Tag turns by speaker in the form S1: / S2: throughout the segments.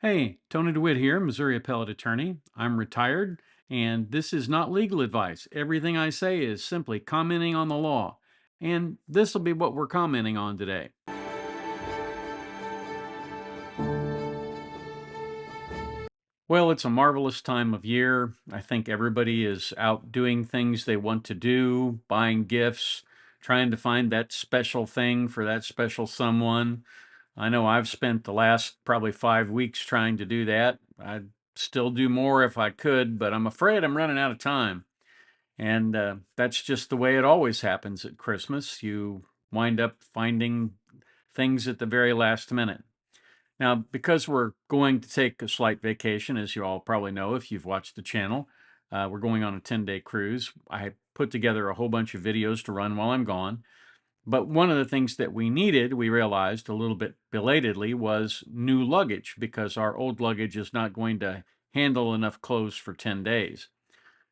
S1: Hey, Tony DeWitt here, Missouri appellate attorney. I'm retired, and this is not legal advice. Everything I say is simply commenting on the law. And this will be what we're commenting on today. Well, it's a marvelous time of year. I think everybody is out doing things they want to do, buying gifts, trying to find that special thing for that special someone. I know I've spent the last probably 5 weeks trying to do that. I'd still do more if I could, but I'm afraid I'm running out of time. And that's just the way it always happens at Christmas. You wind up finding things at the very last minute. Now, because we're going to take a slight vacation, as you all probably know if you've watched the channel, we're going on a 10-day cruise. I put together a whole bunch of videos to run while I'm gone. But one of the things that we needed, we realized a little bit belatedly, was new luggage because our old luggage is not going to handle enough clothes for 10 days.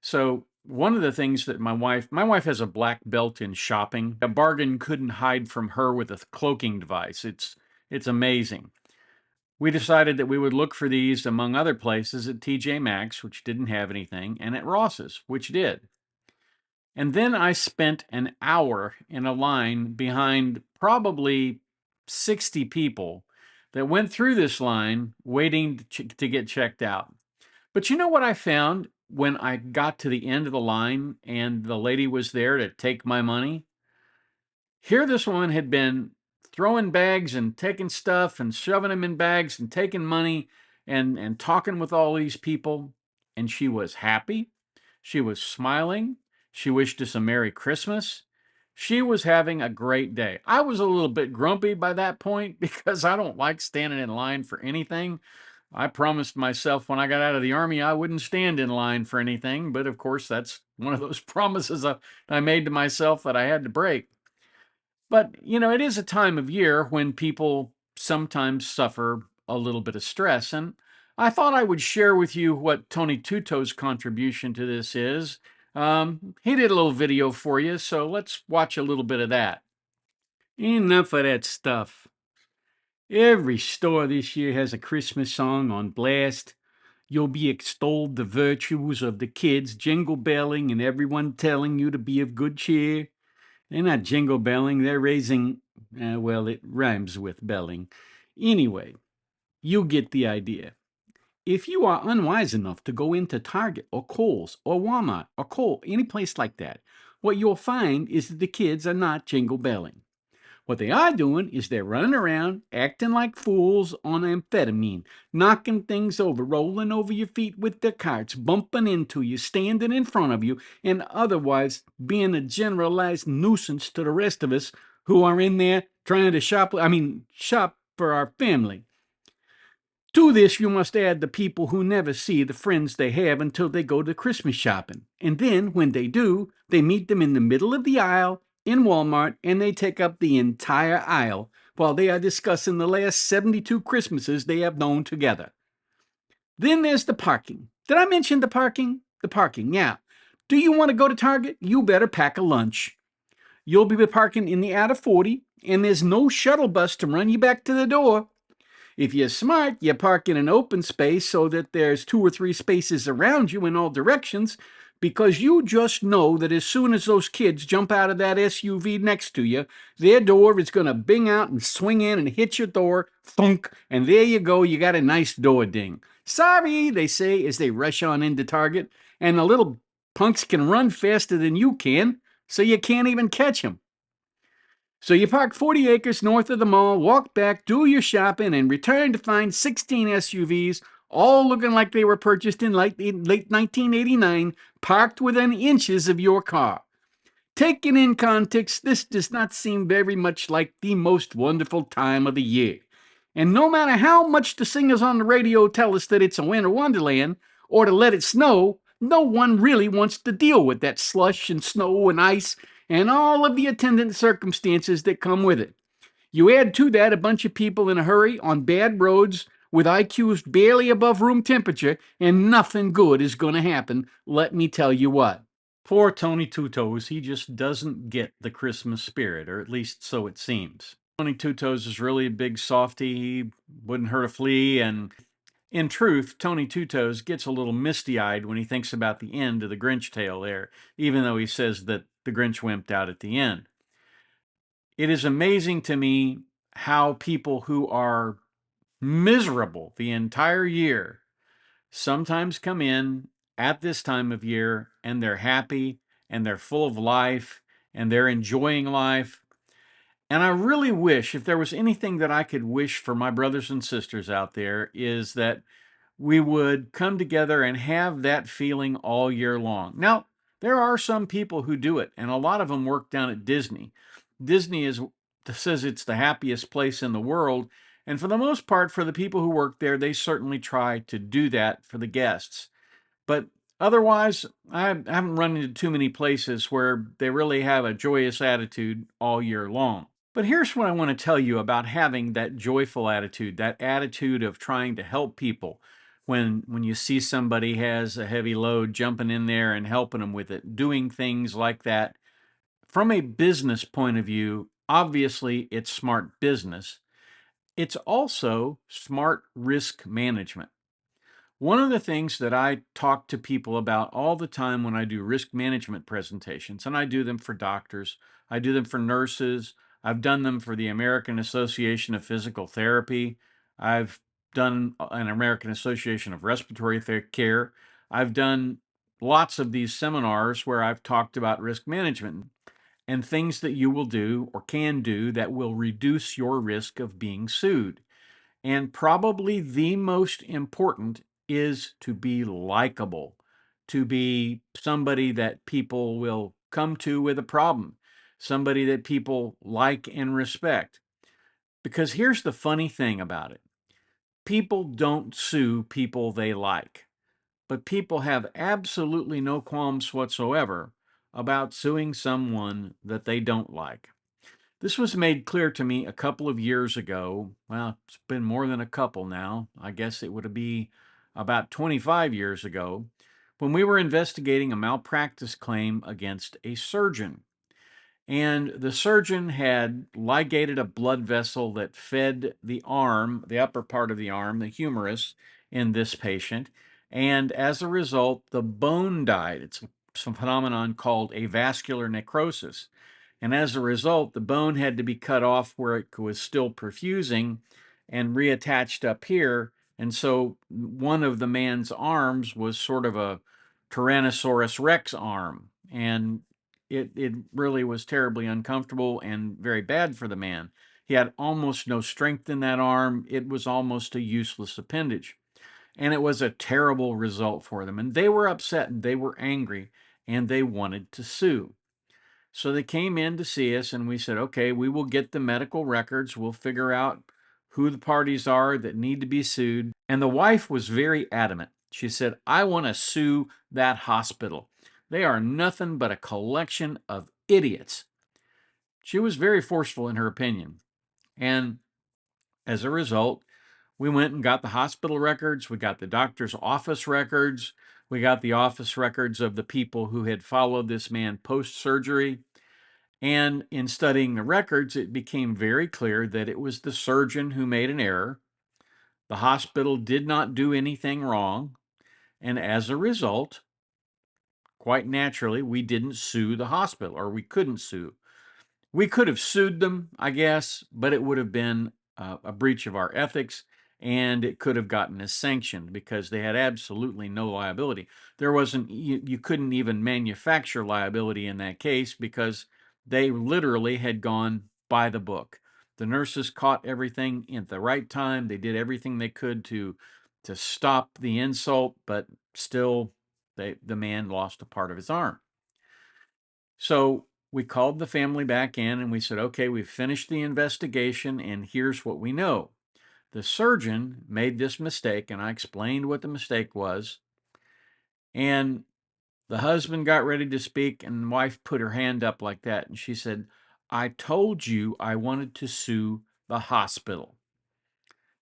S1: So one of the things that my wife has a black belt in shopping. A bargain couldn't hide from her with a cloaking device. It's amazing. We decided that we would look for these among other places at TJ Maxx, which didn't have anything, and at Ross's, which did. And then I spent an hour in a line behind probably 60 people that went through this line waiting to get checked out. But you know what I found when I got to the end of the line and the lady was there to take my money? Here, this woman had been throwing bags and taking stuff and shoving them in bags and taking money and talking with all these people. And she was happy. She was smiling. She wished us a Merry Christmas. She was having a great day. I was a little bit grumpy by that point because I don't like standing in line for anything. I promised myself when I got out of the Army I wouldn't stand in line for anything, but of course that's one of those promises I made to myself that I had to break. But, it is a time of year when people sometimes suffer a little bit of stress. And I thought I would share with you what Tony Tuto's contribution to this is. He did a little video for you, so let's watch a little bit of that. Enough of that stuff. Every store this year has a Christmas song on blast. You'll be extolled the virtues of the kids jingle belling and everyone telling you to be of good cheer. They're not jingle belling, they're raising, well, it rhymes with belling. Anyway, you get the idea. If you are unwise enough to go into Target or Kohl's or Walmart or Kohl, any place like that, what you'll find is that the kids are not jingle belling. What they are doing is they're running around, acting like fools on amphetamine, knocking things over, rolling over your feet with their carts, bumping into you, standing in front of you, and otherwise being a generalized nuisance to the rest of us who are in there trying to shop for our family. To this, you must add the people who never see the friends they have until they go to Christmas shopping. And then, when they do, they meet them in the middle of the aisle in Walmart and they take up the entire aisle while they are discussing the last 72 Christmases they have known together. Then there's the parking. Did I mention the parking? The parking, yeah. Do you want to go to Target? You better pack a lunch. You'll be parking in the out of 40, and there's no shuttle bus to run you back to the door. If you're smart, you park in an open space so that there's 2 or 3 spaces around you in all directions, because you just know that as soon as those kids jump out of that SUV next to you, their door is going to bing out and swing in and hit your door, thunk, and there you go, you got a nice door ding. Sorry, they say as they rush on into Target, and the little punks can run faster than you can, so you can't even catch them. So you park 40 acres north of the mall, walk back, do your shopping, and return to find 16 SUVs, all looking like they were purchased in late 1989, parked within inches of your car. Taken in context, this does not seem very much like the most wonderful time of the year. And no matter how much the singers on the radio tell us that it's a winter wonderland, or to let it snow, no one really wants to deal with that slush and snow and ice and all of the attendant circumstances that come with it. You add to that a bunch of people in a hurry on bad roads with IQs barely above room temperature, and nothing good is going to happen, let me tell you what. Poor Tony Two Toes, he just doesn't get the Christmas spirit, or at least so it seems. Tony Two Toes is really a big softy, he wouldn't hurt a flea, and In truth, Tony Two Toes gets a little misty eyed when he thinks about the end of the Grinch tale there, even though he says that the Grinch wimped out at the end. It is amazing to me how people who are miserable the entire year sometimes come in at this time of year and they're happy and they're full of life and they're enjoying life. And I really wish, if there was anything that I could wish for my brothers and sisters out there, is that we would come together and have that feeling all year long. Now, there are some people who do it, and a lot of them work down at Disney. Disney says it's the happiest place in the world, and for the most part, for the people who work there, they certainly try to do that for the guests. But otherwise, I haven't run into too many places where they really have a joyous attitude all year long. But here's what I want to tell you about having that joyful attitude, that attitude of trying to help people. When you see somebody has a heavy load, jumping in there and helping them with it, doing things like that. From a business point of view, obviously it's smart business. It's also smart risk management. One of the things that I talk to people about all the time when I do risk management presentations, and I do them for doctors, I do them for nurses, I've done them for the American Association of Physical Therapy, I've done an American Association of Respiratory Care, I've done lots of these seminars where I've talked about risk management and things that you will do or can do that will reduce your risk of being sued. And probably the most important is to be likable, to be somebody that people will come to with a problem, somebody that people like and respect. Because here's the funny thing about it: people don't sue people they like, but people have absolutely no qualms whatsoever about suing someone that they don't like. This was made clear to me a couple of years ago. Well, it's been more than a couple now. I guess it would be about 25 years ago when we were investigating a malpractice claim against a surgeon. And the surgeon had ligated a blood vessel that fed the arm, the upper part of the arm, the humerus in this patient. And as a result, the bone died. It's some phenomenon called avascular necrosis. And as a result, the bone had to be cut off where it was still perfusing and reattached up here. And so one of the man's arms was sort of a Tyrannosaurus Rex arm. And it really was terribly uncomfortable and very bad for the man. He had almost no strength in that arm. It was almost a useless appendage. And it was a terrible result for them. And they were upset and they were angry and they wanted to sue. So they came in to see us, and we said, okay, we will get the medical records. We'll figure out who the parties are that need to be sued. And the wife was very adamant. She said, I want to sue that hospital. They are nothing but a collection of idiots. She was very forceful in her opinion. And as a result, we went and got the hospital records. We got the doctor's office records. We got the office records of the people who had followed this man post surgery. And in studying the records, it became very clear that it was the surgeon who made an error. The hospital did not do anything wrong. And as a result, quite naturally, we didn't sue the hospital, or we couldn't sue. We could have sued them, I guess, but it would have been a breach of our ethics, and it could have gotten us sanctioned because they had absolutely no liability. There wasn't, you couldn't even manufacture liability in that case because they literally had gone by the book. The nurses caught everything at the right time. They did everything they could to stop the insult, but still, the man lost a part of his arm. So we called the family back in and we said, okay, we've finished the investigation and here's what we know. The surgeon made this mistake, and I explained what the mistake was. And the husband got ready to speak, and the wife put her hand up like that. And she said, I told you I wanted to sue the hospital.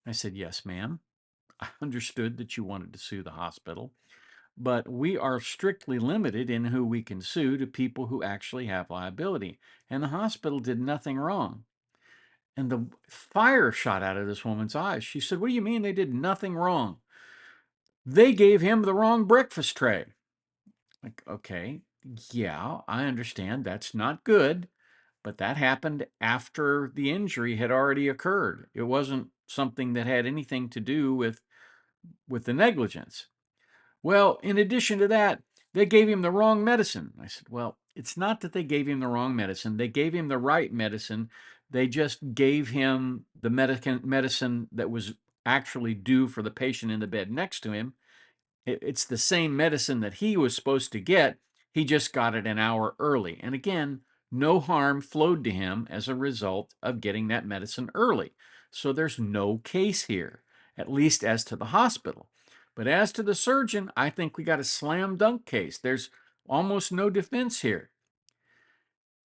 S1: I said, yes, ma'am. I understood that you wanted to sue the hospital, but we are strictly limited in who we can sue to people who actually have liability. And the hospital did nothing wrong. And the fire shot out of this woman's eyes. She said, what do you mean they did nothing wrong? They gave him the wrong breakfast tray. Like, okay, yeah, I understand that's not good, but that happened after the injury had already occurred. It wasn't something that had anything to do with the negligence. Well, in addition to that, they gave him the wrong medicine. I said, well, it's not that they gave him the wrong medicine. They gave him the right medicine. They just gave him the medicine that was actually due for the patient in the bed next to him. It's the same medicine that he was supposed to get. He just got it an hour early. And again, no harm flowed to him as a result of getting that medicine early. So there's no case here, at least as to the hospital. But as to the surgeon, I think we got a slam dunk case. There's almost no defense here.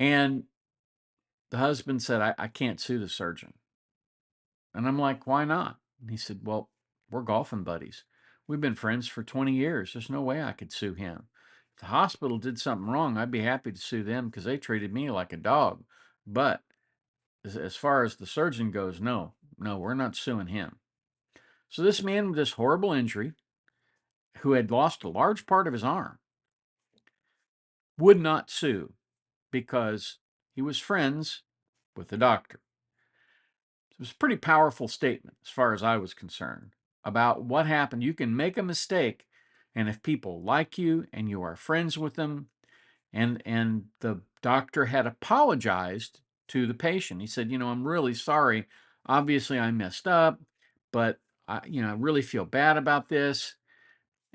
S1: And the husband said, I can't sue the surgeon. And I'm like, why not? And he said, well, we're golfing buddies. We've been friends for 20 years. There's no way I could sue him. If the hospital did something wrong, I'd be happy to sue them because they treated me like a dog. But as far as the surgeon goes, no, we're not suing him. So this man with this horrible injury, who had lost a large part of his arm, would not sue because he was friends with the doctor. It was a pretty powerful statement, as far as I was concerned, about what happened. You can make a mistake, and if people like you and you are friends with them, and the doctor had apologized to the patient. He said, I'm really sorry. Obviously, I messed up, but I really feel bad about this.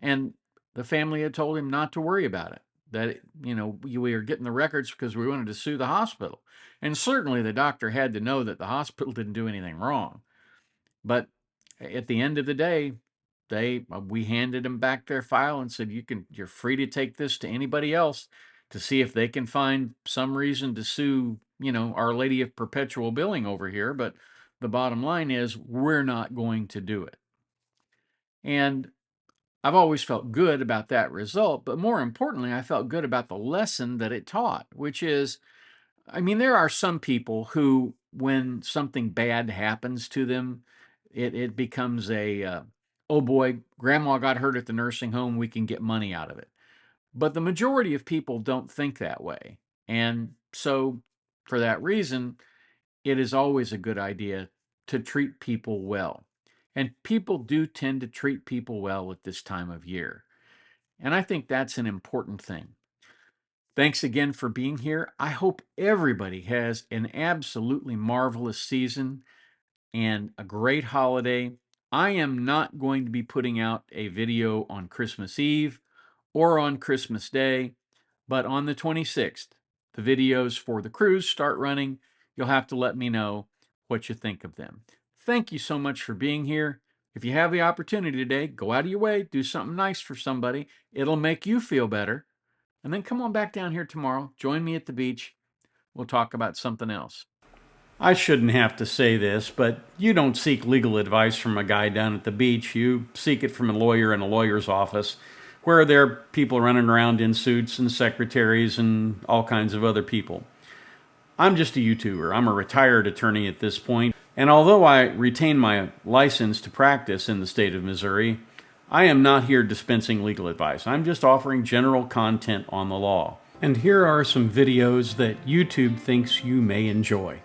S1: And the family had told him not to worry about it. That, we were getting the records because we wanted to sue the hospital. And certainly the doctor had to know that the hospital didn't do anything wrong. But at the end of the day, we handed them back their file and said, you're free to take this to anybody else to see if they can find some reason to sue, Our Lady of Perpetual Billing over here. But the bottom line is we're not going to do it. And I've always felt good about that result, but more importantly, I felt good about the lesson that it taught, which is, there are some people who, when something bad happens to them, it becomes oh boy, grandma got hurt at the nursing home, we can get money out of it. But the majority of people don't think that way. And so, for that reason, it is always a good idea to treat people well. And people do tend to treat people well at this time of year. And I think that's an important thing. Thanks again for being here. I hope everybody has an absolutely marvelous season and a great holiday. I am not going to be putting out a video on Christmas Eve or on Christmas Day, but on the 26th, the videos for the cruise start running. You'll have to let me know what you think of them. Thank you so much for being here. If you have the opportunity today, go out of your way, do something nice for somebody. It'll make you feel better. And then come on back down here tomorrow. Join me at the beach. We'll talk about something else. I shouldn't have to say this, but you don't seek legal advice from a guy down at the beach. You seek it from a lawyer in a lawyer's office, where there are people running around in suits and secretaries and all kinds of other people. I'm just a YouTuber. I'm a retired attorney at this point, and although I retain my license to practice in the state of Missouri, I am not here dispensing legal advice. I'm just offering general content on the law. And here are some videos that YouTube thinks you may enjoy.